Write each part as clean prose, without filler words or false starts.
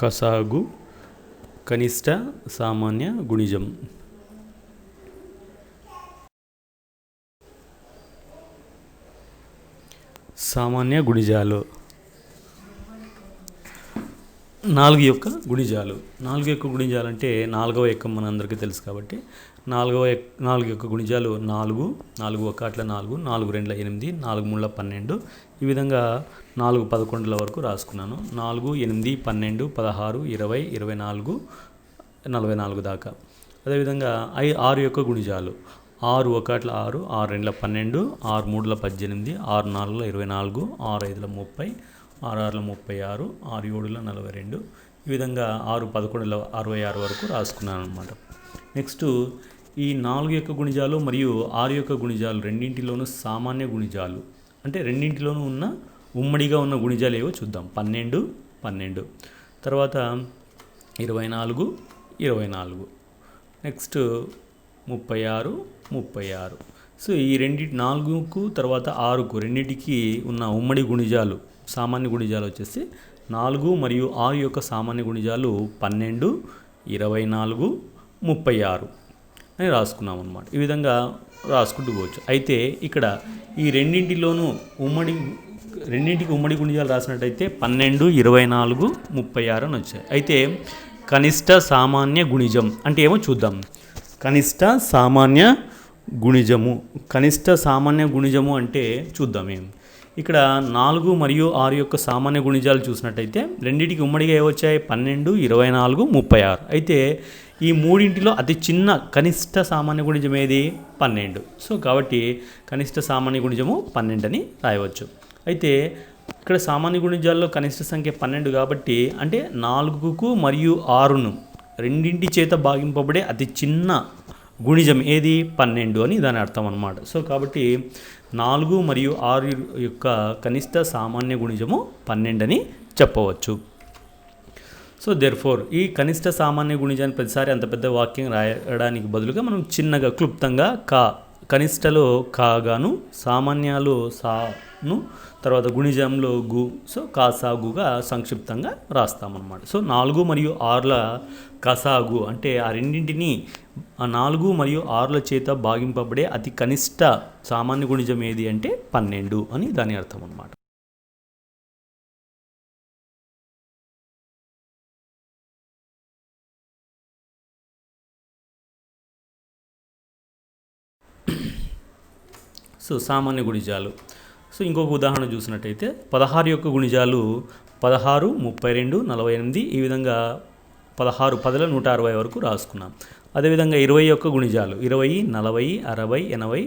కసాగు కనిష్ట సామాన్య గుణిజం. సామాన్య గుణిజాలు 4 యొక్క గుణిజాలు. 4 యొక్క గుణిజాలు అంటే 4వ ఎక్కం మనందరికీ తెలుసు కాబట్టి 4 యొక్క గుణిజాలు 4, 4 1 4, 4 2 8, 4 3 12. ఈ విధంగా 4 11 వరకు రాసుకున్నాను. 4 8 12 16 20 24 44 దాకా. అదేవిధంగా 6 యొక్క గుణిజాలు 6 1 6, 6 2 12, 6 3 18, 6 4 24, 6 5 30, 6 6 36, 6 7 42. ఈ విధంగా 6 11 66 వరకు రాసుకున్నాను అనమాట. నెక్స్ట్ ఈ 4 యొక్క గుణిజాలు మరియు 6 యొక్క గుణిజాలు రెండింటిలోనూ సామాన్య గుణిజాలు అంటే రెండింటిలోనూ ఉన్న ఉమ్మడిగా ఉన్న గుణిజాలు ఏవో చూద్దాం. 12 12, తర్వాత 24 24, నెక్స్ట్ 36 36. సో ఈ 4కు తర్వాత 6కు రెండింటికి ఉన్న ఉమ్మడి గుణిజాలు సామాన్య గుణిజాలు వచ్చేసి 4 మరియు 6 యొక్క సామాన్య గుణిజాలు 12 24 36 అని రాసుకున్నాం అన్నమాట. ఈ విధంగా రాసుకుంటూ పోవచ్చు. అయితే ఇక్కడ ఈ రెండింటికి ఉమ్మడి గుణిజాలు రాసినట్టయితే 12 24 36 అని వచ్చాయి. అయితే కనిష్ట సామాన్య గుణిజం అంటే ఏమో చూద్దాం. కనిష్ట సామాన్య గుణిజము అంటే చూద్దాం. ఇక్కడ 4 మరియు 6 యొక్క సామాన్య గుణిజాలు చూసినట్టయితే రెండింటికి ఉమ్మడిగా ఏవచ్చాయి 12 24 36. అయితే ఈ మూడింటిలో అతి చిన్న కనిష్ట సామాన్య గుణిజం ఏది 12. సో కాబట్టి కనిష్ట సామాన్య గుణిజము 12 అని రాయవచ్చు. అయితే ఇక్కడ సామాన్య గుణిజాల్లో కనిష్ట సంఖ్య 12 కాబట్టి అంటే 4కు మరియు 6ను రెండింటి చేత భాగింపబడే అతి చిన్న గుణిజం ఏది 12 అని దాని అర్థం అన్నమాట. సో కాబట్టి 4 మరియు 6 యొక్క కనిష్ట సామాన్య గుణిజము 12 అని చెప్పవచ్చు. సో దేర్ఫోర్ ఈ కనిష్ట సామాన్య గుణిజాన్ని ప్రతిసారి అంత పెద్ద వాక్యం రాయడానికి బదులుగా మనం చిన్నగా క్లుప్తంగా కనిష్టలో కాగాను, సామాన్యాలు సాను, తర్వాత గుణిజంలో గు, సో కాసాగుగా సంక్షిప్తంగా రాస్తామన్నమాట. సో 4 మరియు 6ల కసాగు అంటే ఆ రెండింటిని 4 మరియు 6ల చేత భాగింపబడే అతి కనిష్ట సామాన్య గుణిజం ఏది అంటే 12 అని దాని అర్థం అన్నమాట. సో సామాన్య గుణిజాలు. సో ఇంకొక ఉదాహరణ చూసినట్టయితే 16 యొక్క గుణిజాలు 16 32 48. ఈ విధంగా 16 10 160 వరకు రాసుకున్నాం. అదేవిధంగా 20 యొక్క గుణిజాలు 20 40 60 80,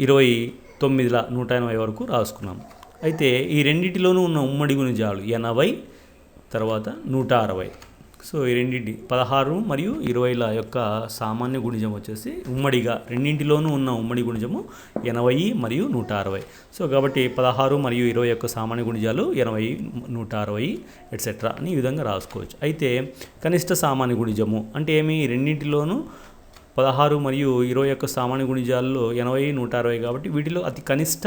29 180 వరకు రాసుకున్నాం. అయితే ఈ రెండింటిలోనూ ఉన్న ఉమ్మడి గుణిజాలు 80 తర్వాత 160. సో ఈ రెండింటి 16 మరియు 20ల యొక్క సామాన్య గుణిజం వచ్చేసి ఉమ్మడిగా రెండింటిలోనూ ఉన్న ఉమ్మడి గుణిజము 80 మరియు 160. సో కాబట్టి 16 మరియు 20 యొక్క సామాన్య గుణిజాలు 80 160 ఎట్సెట్రా అని ఈ విధంగా రాసుకోవచ్చు. అయితే కనిష్ట సామాన్య గుణిజము అంటే ఏమి? రెండింటిలోనూ 16 మరియు 20 యొక్క సామాన్య గుణిజాల్లో 80 160 కాబట్టి వీటిలో అతి కనిష్ట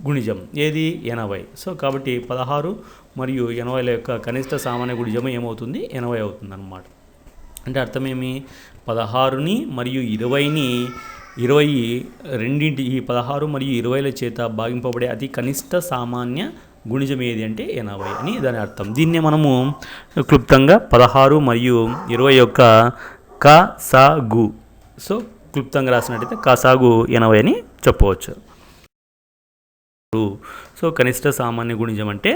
గుణిజం ఏది 80. సో కాబట్టి 16 మరియు 80ల యొక్క కనిష్ట సామాన్య గుణిజము ఏమవుతుంది? 80 అవుతుంది అన్నమాట. అంటే అర్థమేమి? 16ని మరియు 20ని 20 రెండింటి ఈ 16 మరియు 20ల చేత భాగింపబడే అతి కనిష్ట సామాన్య గుణిజం ఏది అంటే 80 అని దాని అర్థం. దీన్నే మనము క్లుప్తంగా 16 మరియు 20 యొక్క కసాగు, సో క్లుప్తంగా రాసినట్టయితే కసాగు 80 అని చెప్పవచ్చు. సో కనిష్ట సామాన్య గుణిజం అంటే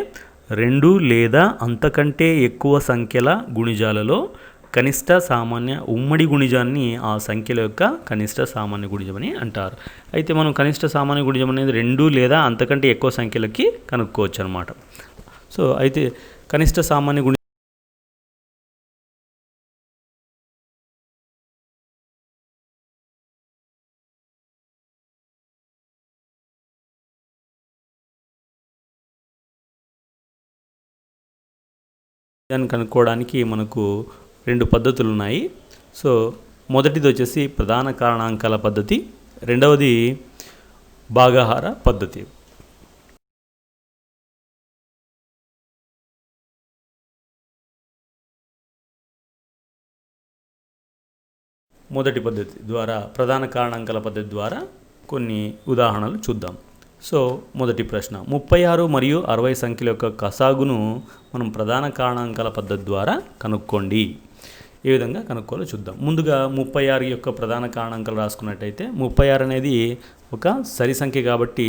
2 లేదా అంతకంటే ఎక్కువ సంఖ్యల గుణిజాలలో కనిష్ట సామాన్య ఉమ్మడి గుణిజాన్ని ఆ సంఖ్యల యొక్క కనిష్ట సామాన్య గుణిజం అని అంటారు. అయితే మనం కనిష్ట సామాన్య గుణిజం అనేది 2 లేదా అంతకంటే ఎక్కువ సంఖ్యలకి కనుక్కోవచ్చు అనమాట. సో అయితే కనిష్ట సామాన్య గుణిజం దాన్ని కనుక్కోవడానికి మనకు 2 పద్ధతులు ఉన్నాయి. సో మొదటిది వచ్చేసి ప్రధాన కారణాంకాల పద్ధతి, రెండవది భాగాహార పద్ధతి. మొదటి పద్ధతి ద్వారా ప్రధాన కారణాంకాల పద్ధతి ద్వారా కొన్ని ఉదాహరణలు చూద్దాం. సో మొదటి ప్రశ్న, 36 మరియు 60 సంఖ్యల యొక్క కసాగును మనం ప్రధాన కారణాంకాల పద్ధతి ద్వారా కనుక్కోండి. ఏ విధంగా కనుక్కోవాలో చూద్దాం. ముందుగా 36 యొక్క ప్రధాన కారణాంకాలు రాసుకున్నట్టయితే 36 అనేది ఒక సరి సంఖ్య కాబట్టి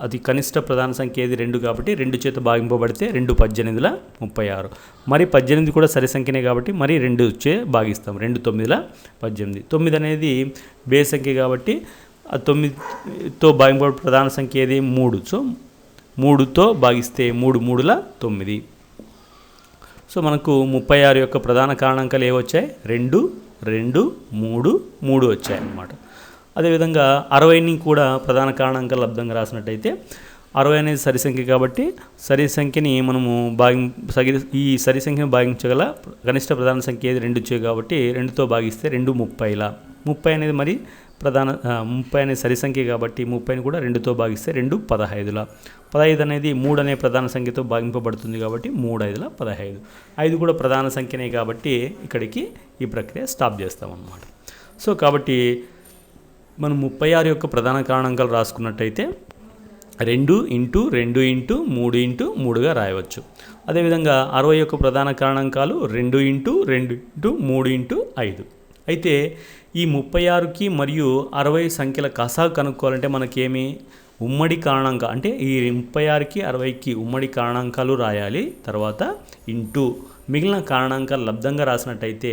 అది కనిష్ట ప్రధాన సంఖ్య ఏది 2 కాబట్టి 2 చేత భాగింపబడితే 2 18ల 36. మరి 18 కూడా సరి సంఖ్యనే కాబట్టి మరి 2 చే భాగిస్తాం. 2 9ల 18. 9 అనేది బే సంఖ్య కాబట్టి ఆ 9తో భాగింపబడే ప్రధాన సంఖ్య ఏది 3. సో 3తో భాగిస్తే 3 3ల 9. సో మనకు 36 యొక్క ప్రధాన కారణాంకాలు ఏవొచ్చాయి? 2 2 3 3 వచ్చాయి అన్నమాట. అదేవిధంగా 60ని కూడా ప్రధాన కారణాంకాలు లబ్ధంగా రాసినట్టయితే 60 అనేది సరి సంఖ్య కాబట్టి సరి సంఖ్యని మనము ఈ సరి సంఖ్యను భాగించగల కనిష్ట ప్రధాన సంఖ్య ఏది 2 వచ్చాయి కాబట్టి 2తో భాగిస్తే 2 30ల. 30 అనేది మరి 30 అనేది సరి సంఖ్య కాబట్టి 30ని కూడా 2తో భాగిస్తే 2 15ల. 15 అనేది 3 అనే ప్రధాన సంఖ్యతో భాగింపబడుతుంది కాబట్టి 3 5ల 15. 5 కూడా ప్రధాన సంఖ్యనే కాబట్టి ఇక్కడికి ఈ ప్రక్రియ స్టాప్ చేస్తామన్నమాట. సో కాబట్టి మనం 36 యొక్క ప్రధాన కారణాంకాలు రాసుకున్నట్టయితే 2 ఇంటూ 2 ఇంటూ 3 ఇంటూ 3గా రాయవచ్చు. అదేవిధంగా 60 యొక్క ప్రధాన కారణాంకాలు 2 ఇంటూ 2 ఇంటూ 3 ఇంటూ 5. అయితే ఈ 36కి మరియు 60 సంఖ్యల కసాగు కనుక్కోవాలంటే మనకేమి ఉమ్మడి కారణాంక అంటే ఈ 36కి 60కి ఉమ్మడి కారణాంకాలు రాయాలి. తర్వాత ఇంటూ మిగిలిన కారణాంకాలు లబ్ధంగా రాసినట్టయితే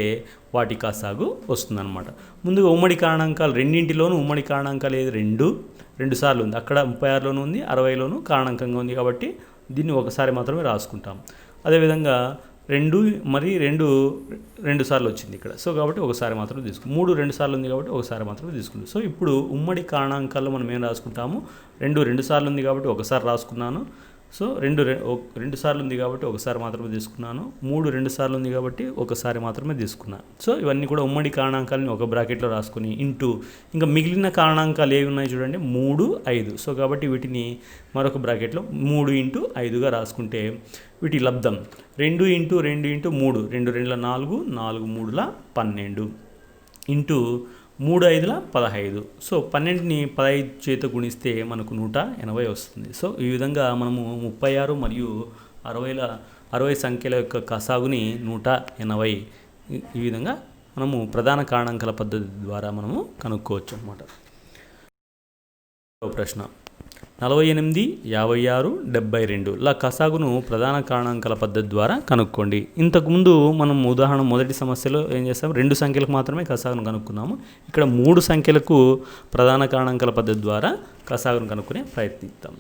వాటి కసాగు వస్తుందన్నమాట. ముందుగా ఉమ్మడి కారణాంకాలు రెండింటిలోనూ ఉమ్మడి కారణాంకాలు ఏది 2 సార్లు ఉంది. అక్కడ 36లోనూ ఉంది, 60లోనూ కారణాంకంగా ఉంది కాబట్టి దీన్ని ఒకసారి మాత్రమే రాసుకుంటాం. అదేవిధంగా 2 మరి 2 సార్లు వచ్చింది ఇక్కడ. సో కాబట్టి ఒకసారి మాత్రం తీసుకుంటాం. 3 2 సార్లు ఉంది కాబట్టి ఒకసారి మాత్రమే తీసుకుంటాం. సో ఇప్పుడు ఉమ్మడి కారణాంకాల్లో మనం ఏం రాసుకుంటాము? 2 సార్లు ఉంది కాబట్టి ఒకసారి రాసుకున్నాను. సో 2 సార్లు ఉంది కాబట్టి ఒకసారి మాత్రమే తీసుకున్నాను. 3 2 సార్లు ఉంది కాబట్టి ఒకసారి మాత్రమే తీసుకున్నాను. సో ఇవన్నీ కూడా ఉమ్మడి కారణాంకాలని ఒక బ్రాకెట్లో రాసుకొని ఇంటూ ఇంకా మిగిలిన కారణాంకాలు ఏవి ఉన్నాయి చూడండి 3 5. సో కాబట్టి వీటిని మరొక బ్రాకెట్లో 3 ఇంటూ 5గా రాసుకుంటే వీటి లబ్ధం 2 ఇంటూ 2 ఇంటూ 3 2 2ల 4 4 3ల 12 ఇంటూ 3 5ల 15. సో 12ని 15 చేత గుణిస్తే మనకు 180 వస్తుంది. సో ఈ విధంగా మనము 36 మరియు 60 సంఖ్యల యొక్క కసాగుని 180 ఈ విధంగా మనము ప్రధాన కారణాంకాల పద్ధతి ద్వారా మనము కనుక్కోవచ్చు అన్నమాట. ప్రశ్న, 48 56 72 ల కసాగును ప్రధాన కారణాంకాల పద్ధతి ద్వారా కనుక్కోండి. ఇంతకుముందు మనం ఉదాహరణ మొదటి సమస్యలో ఏం చేస్తాం? 2 సంఖ్యలకు మాత్రమే కసాగును కనుక్కున్నాము. ఇక్కడ 3 సంఖ్యలకు ప్రధాన కారణాంకాల పద్ధతి ద్వారా కసాగును కనుక్కునే ప్రయత్నిస్తాం.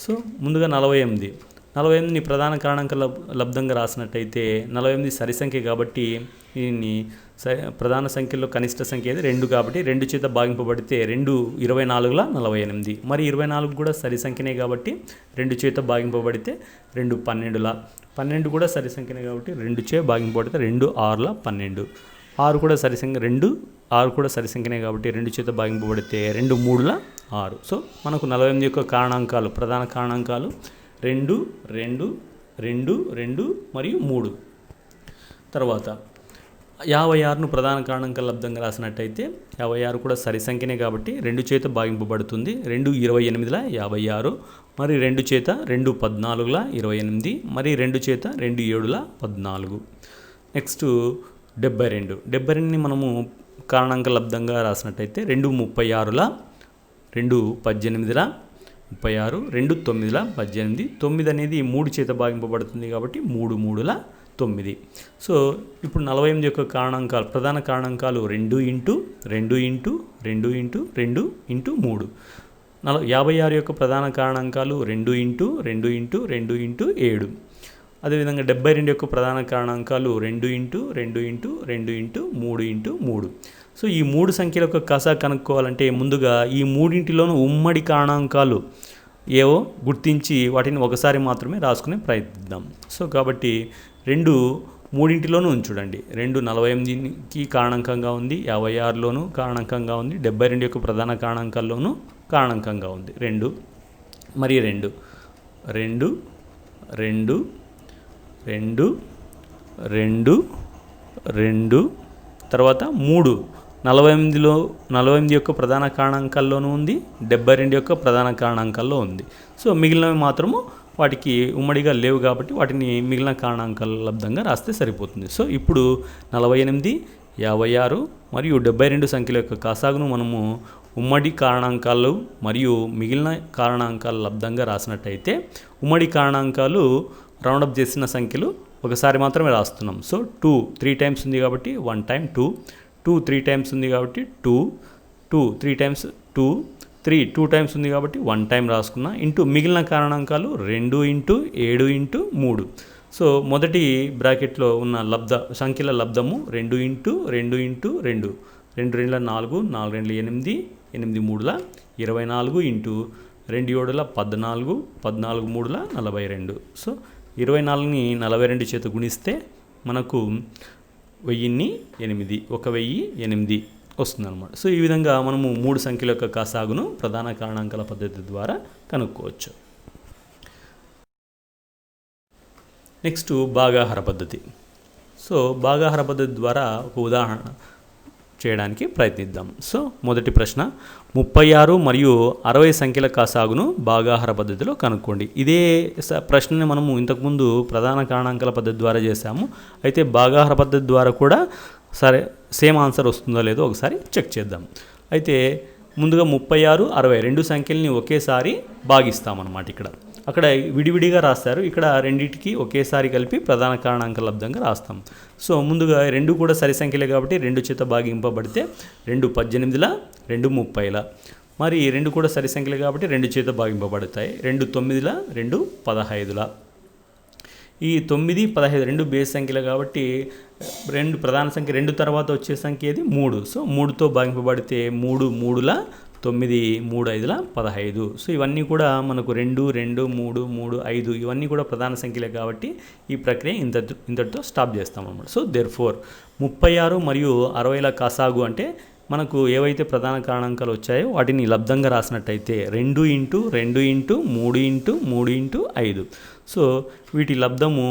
సో ముందుగా 48ని ప్రధాన కారణాంకాల లబ్ధంగా రాసినట్టయితే 48 సరి సంఖ్య కాబట్టి దీన్ని ప్రధాన సంఖ్యలో కనిష్ట సంఖ్య ఏది 2 కాబట్టి 2 చేత భాగింపబడితే 2 24ల 48. మరి 24 కూడా సరి సంఖ్యనే కాబట్టి 2 చేత భాగింపబడితే 2 12ల. 12 కూడా సరి సంఖ్యనే కాబట్టి 2 చే భాగింపబడితే 2 6ల 12. 6 కూడా సరి సంఖ్య 6 కూడా సరి సంఖ్యనే కాబట్టి 2 చేత భాగింపబడితే 2 3ల 6. సో మనకు 48 యొక్క కారణాంకాలు ప్రధాన కారణాంకాలు 2 2 2 2 మరియు 3. తర్వాత 56ను ప్రధాన కారణాంకాల లబ్ధంగా రాసినట్టయితే 56 కూడా సరి సంఖ్యనే కాబట్టి 2 చేత భాగింపబడుతుంది. 2 28ల 56. మరి 2 చేత 2 14ల 28. మరి 2 చేత 2 7ల 14. నెక్స్ట్ 72ని మనము కారణాంక లబ్ధంగా రాసినట్టయితే 2 36ల 2 18ల 36. 2 9ల 18. 9 అనేది 3 చేత భాగింపబడుతుంది కాబట్టి 3 3ల 9. సో ఇప్పుడు 48 యొక్క కారణాంకాలు ప్రధాన కారణాంకాలు 2 ఇంటూ 2 ఇంటూ 2 ఇంటూ 2 ఇంటూ 3. 56 యొక్క ప్రధాన కారణాంకాలు 2 ఇంటూ 2 ఇంటూ 2 ఇంటూ 7. అదేవిధంగా 72 యొక్క ప్రధాన కారణాంకాలు 2 into 2 into 2 into 3 into 3. So ఈ 3 సంఖ్యల యొక్క కసా కనుక్కోవాలంటే ముందుగా ఈ మూడింటిలోనూ ఉమ్మడి కారణాంకాలు ఏవో గుర్తించి వాటిని ఒకసారి మాత్రమే రాసుకునే ప్రయత్నిద్దాం. సో కాబట్టి 2 మూడింటిలోనూ ఉంచుడండి. 2 48కి కారణాంకంగా ఉంది, 56లోనూ కారణాంకంగా ఉంది, 72 యొక్క ప్రధాన కారణాంకాల్లోనూ కారణాంకంగా ఉంది 2. మరి 2 2 2 2 2 2 తర్వాత 3 48 యొక్క ప్రధాన కారణాంకాల్లోనూ ఉంది, 72 యొక్క ప్రధాన కారణాంకాల్లో ఉంది. సో మిగిలినవి మాత్రము వాటికి ఉమ్మడిగా లేవు కాబట్టి వాటిని మిగిలిన కారణాంకాల లబ్ధంగా రాస్తే సరిపోతుంది. సో ఇప్పుడు 48, 56 మరియు 72 సంఖ్యల యొక్క కాసాగును మనము ఉమ్మడి కారణాంకాలు మరియు మిగిలిన కారణాంకాల లబ్ధంగా రాసినట్టయితే ఉమ్మడి కారణాంకాలు రౌండప్ చేసిన సంఖ్యలు ఒకసారి మాత్రమే రాస్తున్నాం. సో 2 3 టైమ్స్ ఉంది కాబట్టి 1 టైం 2, 2 3 టైమ్స్ ఉంది కాబట్టి 2, 2 3 టైమ్స్ 2, 3 2 టైమ్స్ ఉంది కాబట్టి 1 టైం రాసుకున్నా ఇంటూ మిగిలిన కారణాంకాలు 2 ఇంటూ 7 ఇంటూ 3. సో మొదటి బ్రాకెట్లో ఉన్న సంఖ్యల లబ్ధము 2 ఇంటూ 2 ఇంటూ 2, 2 2 4, 4 2 8, 8 3 24 ఇంటూ 2 7 14, 14 3 42. సో 24ని 42 చేత గుణిస్తే మనకు 1008, 1008 వస్తుందన్నమాట. సో ఈ విధంగా మనము 3 సంఖ్యల యొక్క కాసాగును ప్రధాన కారణాంకాల పద్ధతి ద్వారా కనుక్కోవచ్చు. నెక్స్ట్ భాగాహార పద్ధతి. సో భాగాహార పద్ధతి ద్వారా ఒక ఉదాహరణ చేయడానికి ప్రయత్నిద్దాం. సో మొదటి ప్రశ్న, 36 మరియు 60 సంఖ్యల కాసాగును భాగాహార పద్ధతిలో కనుక్కోండి. ఇదే ప్రశ్నని మనము ఇంతకుముందు ప్రధాన కారణాంకాల పద్ధతి ద్వారా చేసాము. అయితే భాగాహార పద్ధతి ద్వారా కూడా సేమ్ ఆన్సర్ వస్తుందో లేదో ఒకసారి చెక్ చేద్దాం. అయితే ముందుగా 36, 60 రెండు సంఖ్యల్ని ఒకేసారి భాగిస్తామన్నమాట. అక్కడ విడివిడిగా రాస్తారు, ఇక్కడ రెండింటికి ఒకేసారి కలిపి ప్రధాన కారణాంక లబ్ధంగా రాస్తాం. సో ముందుగా రెండు కూడా సరి సంఖ్యలే కాబట్టి 2 చేత భాగింపబడితే 2 18, 2 30. మరి రెండు కూడా సరి సంఖ్యలే కాబట్టి 2 చేత భాగింపబడతాయి. 2 9, 2 15. ఈ 9, 15 రెండు బేస్ సంఖ్యలు కాబట్టి రెండు ప్రధాన సంఖ్య 2 తర్వాత వచ్చే సంఖ్య ఏది 3. సో 3తో భాగింపబడితే 3 3, 9 3 5, 15. సో ఇవన్నీ కూడా మనకు 2 2 3 3 5 ఇవన్నీ కూడా ప్రధాన సంఖ్యలే కాబట్టి ఈ ప్రక్రియ ఇంతటితో స్టాప్ చేస్తామన్నమాట. సో దేర్ఫోర్ 36 మరియు 60ల కాసాగు అంటే మనకు ఏవైతే ప్రధాన కారణాంకాలు వచ్చాయో వాటిని లబ్ధంగా రాసినట్టయితే 2 into 2 into 3 into 3 into 5. So వీటి లబ్ధము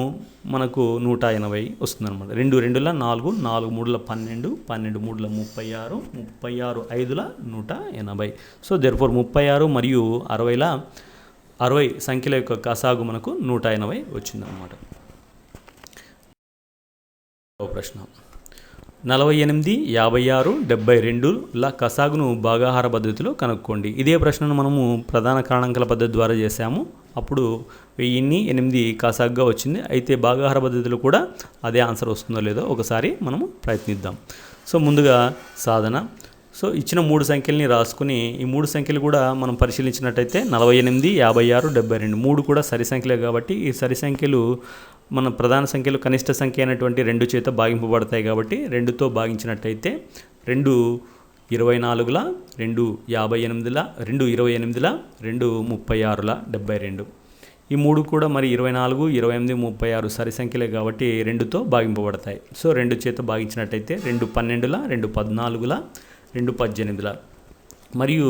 మనకు 180 వస్తుందన్నమాట. 2 2 4, 4 3 12, 12 3 36, 36 5 180. సో దేర్ఫోర్ 36 మరియు 60 సంఖ్యల యొక్క కాసాగు మనకు 180 వచ్చిందన్నమాట. ప్రశ్న, 48, 56, 72ల కసాగును భాగాహార పద్ధతిలో కనుక్కోండి. ఇదే ప్రశ్నను మనము ప్రధాన కారణాంకాల పద్ధతి ద్వారా చేసాము. అప్పుడు 1008 కాసాగుగా వచ్చింది. అయితే భాగాహార పద్ధతిలో కూడా అదే ఆన్సర్ వస్తుందో లేదో ఒకసారి మనము ప్రయత్నిద్దాం. సో ముందుగా సాధన. సో ఇచ్చిన 3 సంఖ్యల్ని రాసుకుని ఈ 3 సంఖ్యలు కూడా మనం పరిశీలించినట్టయితే 48, 56, 72 3 కూడా సరి సంఖ్యలే కాబట్టి ఈ సరి సంఖ్యలు మన ప్రధాన సంఖ్యలు కనిష్ట సంఖ్య అయినటువంటి 2 చేత భాగింపబడతాయి కాబట్టి 2తో భాగించినట్టయితే 2 24, 2 58, 2 28, 2 36, 72. ఈ 3 కూడా మరి 24, 28, 36 సరి సంఖ్యలే కాబట్టి 2తో భాగింపబడతాయి. సో 2 చేత భాగించినట్టయితే 2 12, 2 14, 2 18. మరియు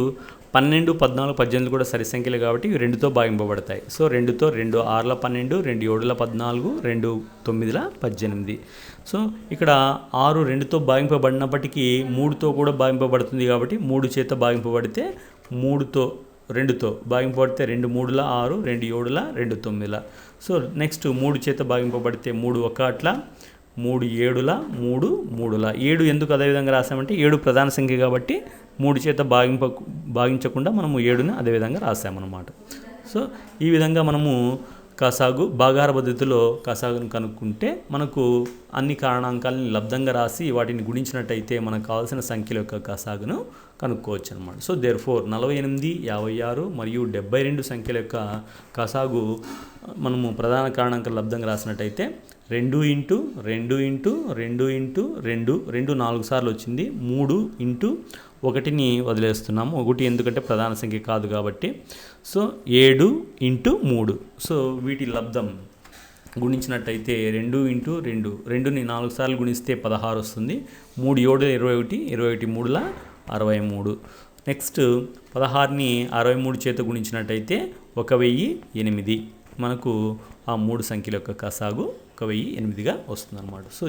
12, 14, 18 కూడా సరి సంఖ్యలే కాబట్టి 2తో భాగింపబడతాయి. సో 2తో 2 6, 12, 2 7, 14, 2 9, 18. సో ఇక్కడ 6 2తో భాగింపబడినప్పటికీ 3తో కూడా భాగింపబడుతుంది కాబట్టి 3 చేత భాగింపబడితే 2తో భాగింపబడితే 2 3, 6, 2 7, 2 9. సో నెక్స్ట్ 3 చేత భాగింపబడితే 3 1, 3 7, 3 3. 7 ఎందుకు అదేవిధంగా రాసామంటే 7 ప్రధాన సంఖ్య కాబట్టి 3 చేత భాగించకుండా మనము 7ని అదేవిధంగా రాసామన్నమాట. సో ఈ విధంగా మనము భాగాహార పద్ధతిలో కాసాగును కనుక్కుంటే మనకు అన్ని కారణాంకాలని లబ్ధంగా రాసి వాటిని గుణించినట్టయితే మనకు కావాల్సిన సంఖ్యల యొక్క కాసాగును కనుక్కోవచ్చు అనమాట. సో దేర్ఫోర్ 48, 56 మరియు 72 సంఖ్యల యొక్క కాసాగు మనము ప్రధాన కారణాంకాలు లబ్ధంగా రాసినట్టయితే 2 ఇంటూ 2 ఇంటూ 2 ఇంటూ 2 2 4 సార్లు వచ్చింది. 3 ఇంటూ 1ని వదిలేస్తున్నాము. 1 ఎందుకంటే ప్రధాన సంఖ్య కాదు కాబట్టి. So 7 into 3. సో వీటి లబ్ధం గుణించినట్టయితే 2 ఇంటూ 2, 2ని 4 సార్లు గుణిస్తే 16 వస్తుంది. 3 7 21, 21 3 63. నెక్స్ట్ 16ని 63 చేత గుణించినట్టయితే 1008. మనకు ఆ 3 సంఖ్యల యొక్క కాసాగు 1008గా వస్తుందన్నమాట. సో